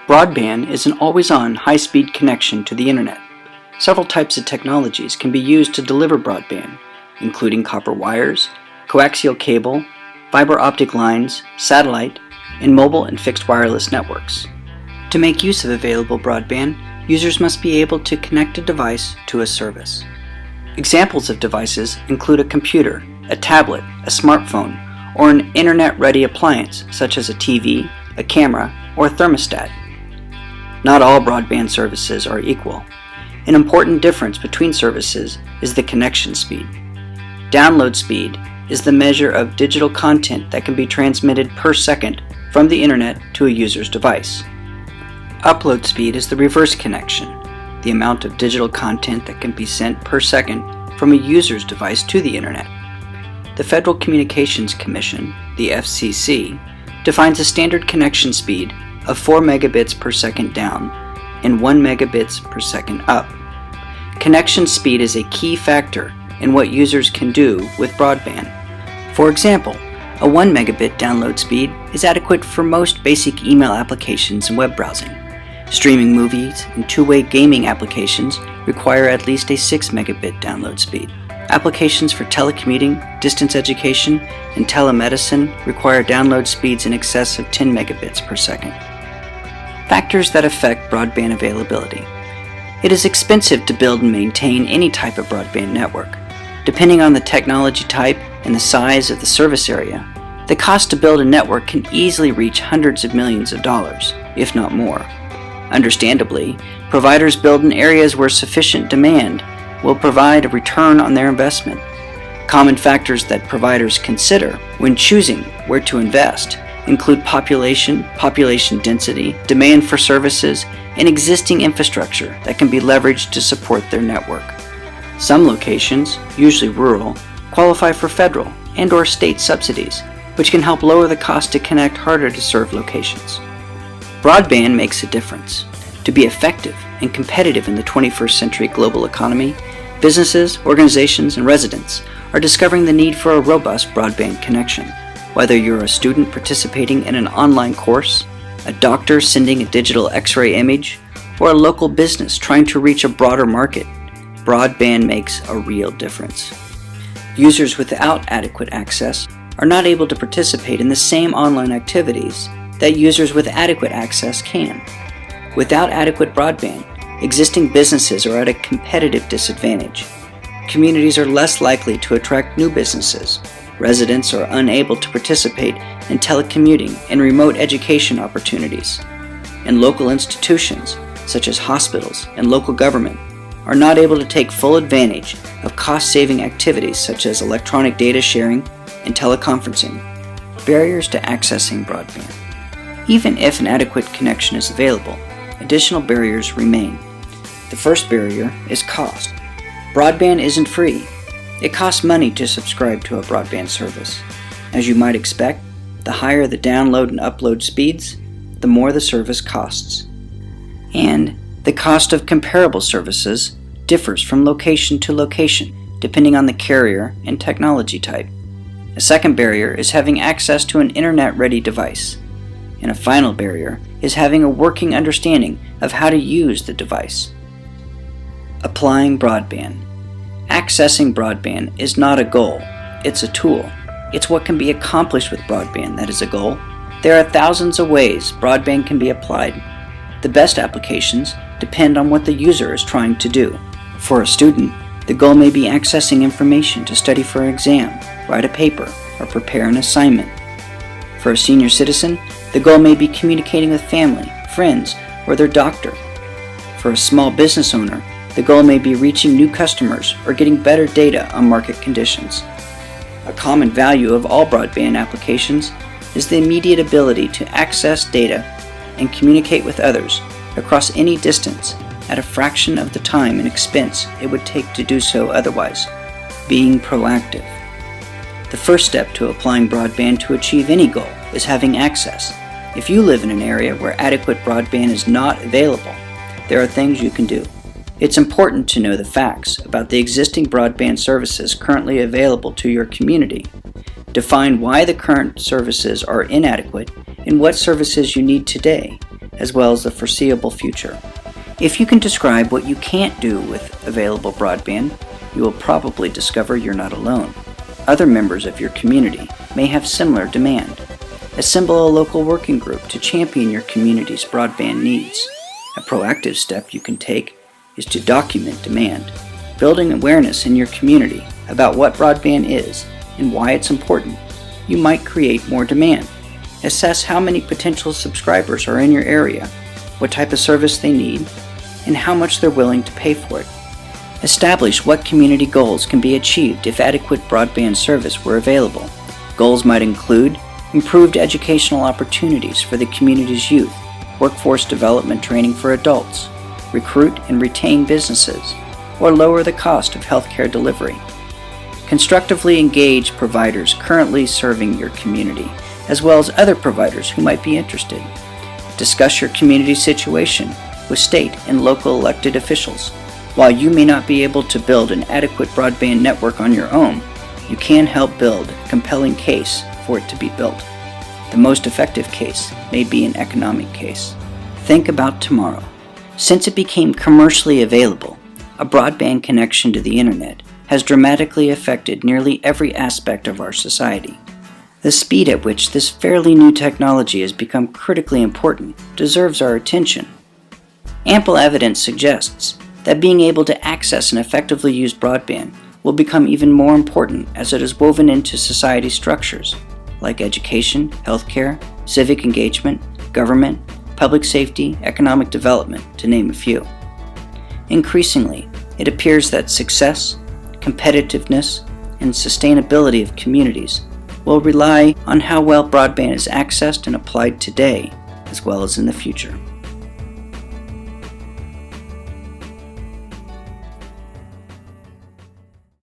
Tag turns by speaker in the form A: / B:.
A: Broadband is an always-on, high-speed connection to the internet. Several types of technologies can be used to deliver broadband, including copper wires, coaxial cable, fiber optic lines, satellite, and mobile and fixed wireless networks. To make use of available broadband, users must be able to connect a device to a service. Examples of devices include a computer, a tablet, a smartphone, or an internet-ready appliance such as a TV, a camera, or a thermostat. Not all broadband services are equal. An important difference between services is the connection speed. Download speed is the measure of digital content that can be transmitted per second from the internet to a user's device. Upload speed is the reverse connection, the amount of digital content that can be sent per second from a user's device to the internet. The Federal Communications Commission, the FCC, defines a standard connection speed of 4 megabits per second down and 1 megabits per second up. Connection speed is a key factor in what users can do with broadband. For example, a 1 megabit download speed is adequate for most basic email applications and web browsing. Streaming movies and two-way gaming applications require at least a 6 megabit download speed. Applications for telecommuting, distance education, and telemedicine require download speeds in excess of 10 megabits per second. Factors that affect broadband availability. It is expensive to build and maintain any type of broadband network. Depending on the technology type and the size of the service area, the cost to build a network can easily reach hundreds of millions of dollars, if not more. Understandably, providers build in areas where sufficient demand will provide a return on their investment. Common factors that providers consider when choosing where to invest include population density, demand for services, and existing infrastructure that can be leveraged to support their network. Some locations, usually rural, qualify for federal and/or state subsidies, which can help lower the cost to connect harder to serve locations. Broadband makes a difference. To be effective and competitive in the 21st century global economy, businesses, organizations, and residents are discovering the need for a robust broadband connection. Whether you're a student participating in an online course, a doctor sending a digital X-ray image, or a local business trying to reach a broader market, broadband makes a real difference. Users without adequate access are not able to participate in the same online activities that users with adequate access can. Without adequate broadband, existing businesses are at a competitive disadvantage. Communities are less likely to attract new businesses. Residents are unable to participate in telecommuting and remote education opportunities. And local institutions, such as hospitals and local government, are not able to take full advantage of cost-saving activities such as electronic data sharing and teleconferencing. Barriers to accessing broadband. Even if an adequate connection is available, additional barriers remain. The first barrier is cost. Broadband isn't free. It costs money to subscribe to a broadband service. As you might expect, the higher the download and upload speeds, the more the service costs. And the cost of comparable services differs from location to location, depending on the carrier and technology type. A second barrier is having access to an internet-ready device. And a final barrier is having a working understanding of how to use the device. Applying broadband. Accessing broadband is not a goal, it's a tool. It's what can be accomplished with broadband that is a goal. There are thousands of ways broadband can be applied. The best applications depend on what the user is trying to do. For a student, the goal may be accessing information to study for an exam, write a paper, or prepare an assignment. For a senior citizen, the goal may be communicating with family, friends, or their doctor. For a small business owner, the goal may be reaching new customers or getting better data on market conditions. A common value of all broadband applications is the immediate ability to access data and communicate with others across any distance at a fraction of the time and expense it would take to do so otherwise. Being proactive. The first step to applying broadband to achieve any goal is having access. If you live in an area where adequate broadband is not available, there are things you can do. It's important to know the facts about the existing broadband services currently available to your community. Define why the current services are inadequate and what services you need today, as well as the foreseeable future. If you can describe what you can't do with available broadband, you will probably discover you're not alone. Other members of your community may have similar demand. Assemble a local working group to champion your community's broadband needs. A proactive step you can take is to document demand, building awareness in your community about what broadband is and why it's important. You might create more demand. Assess how many potential subscribers are in your area, what type of service they need, and how much they're willing to pay for it. Establish what community goals can be achieved if adequate broadband service were available. Goals might include improved educational opportunities for the community's youth, workforce development training for adults, recruit and retain businesses, or lower the cost of healthcare delivery. Constructively engage providers currently serving your community, as well as other providers who might be interested. Discuss your community situation with state and local elected officials. While you may not be able to build an adequate broadband network on your own, you can help build a compelling case for it to be built. The most effective case may be an economic case. Think about tomorrow. Since it became commercially available, a broadband connection to the internet has dramatically affected nearly every aspect of our society. The speed at which this fairly new technology has become critically important deserves our attention. Ample evidence suggests that being able to access and effectively use broadband will become even more important as it is woven into society structures like education, healthcare, civic engagement, government, public safety, economic development, to name a few. Increasingly, it appears that success, competitiveness, and sustainability of communities will rely on how well broadband is accessed and applied today, as well as in the future.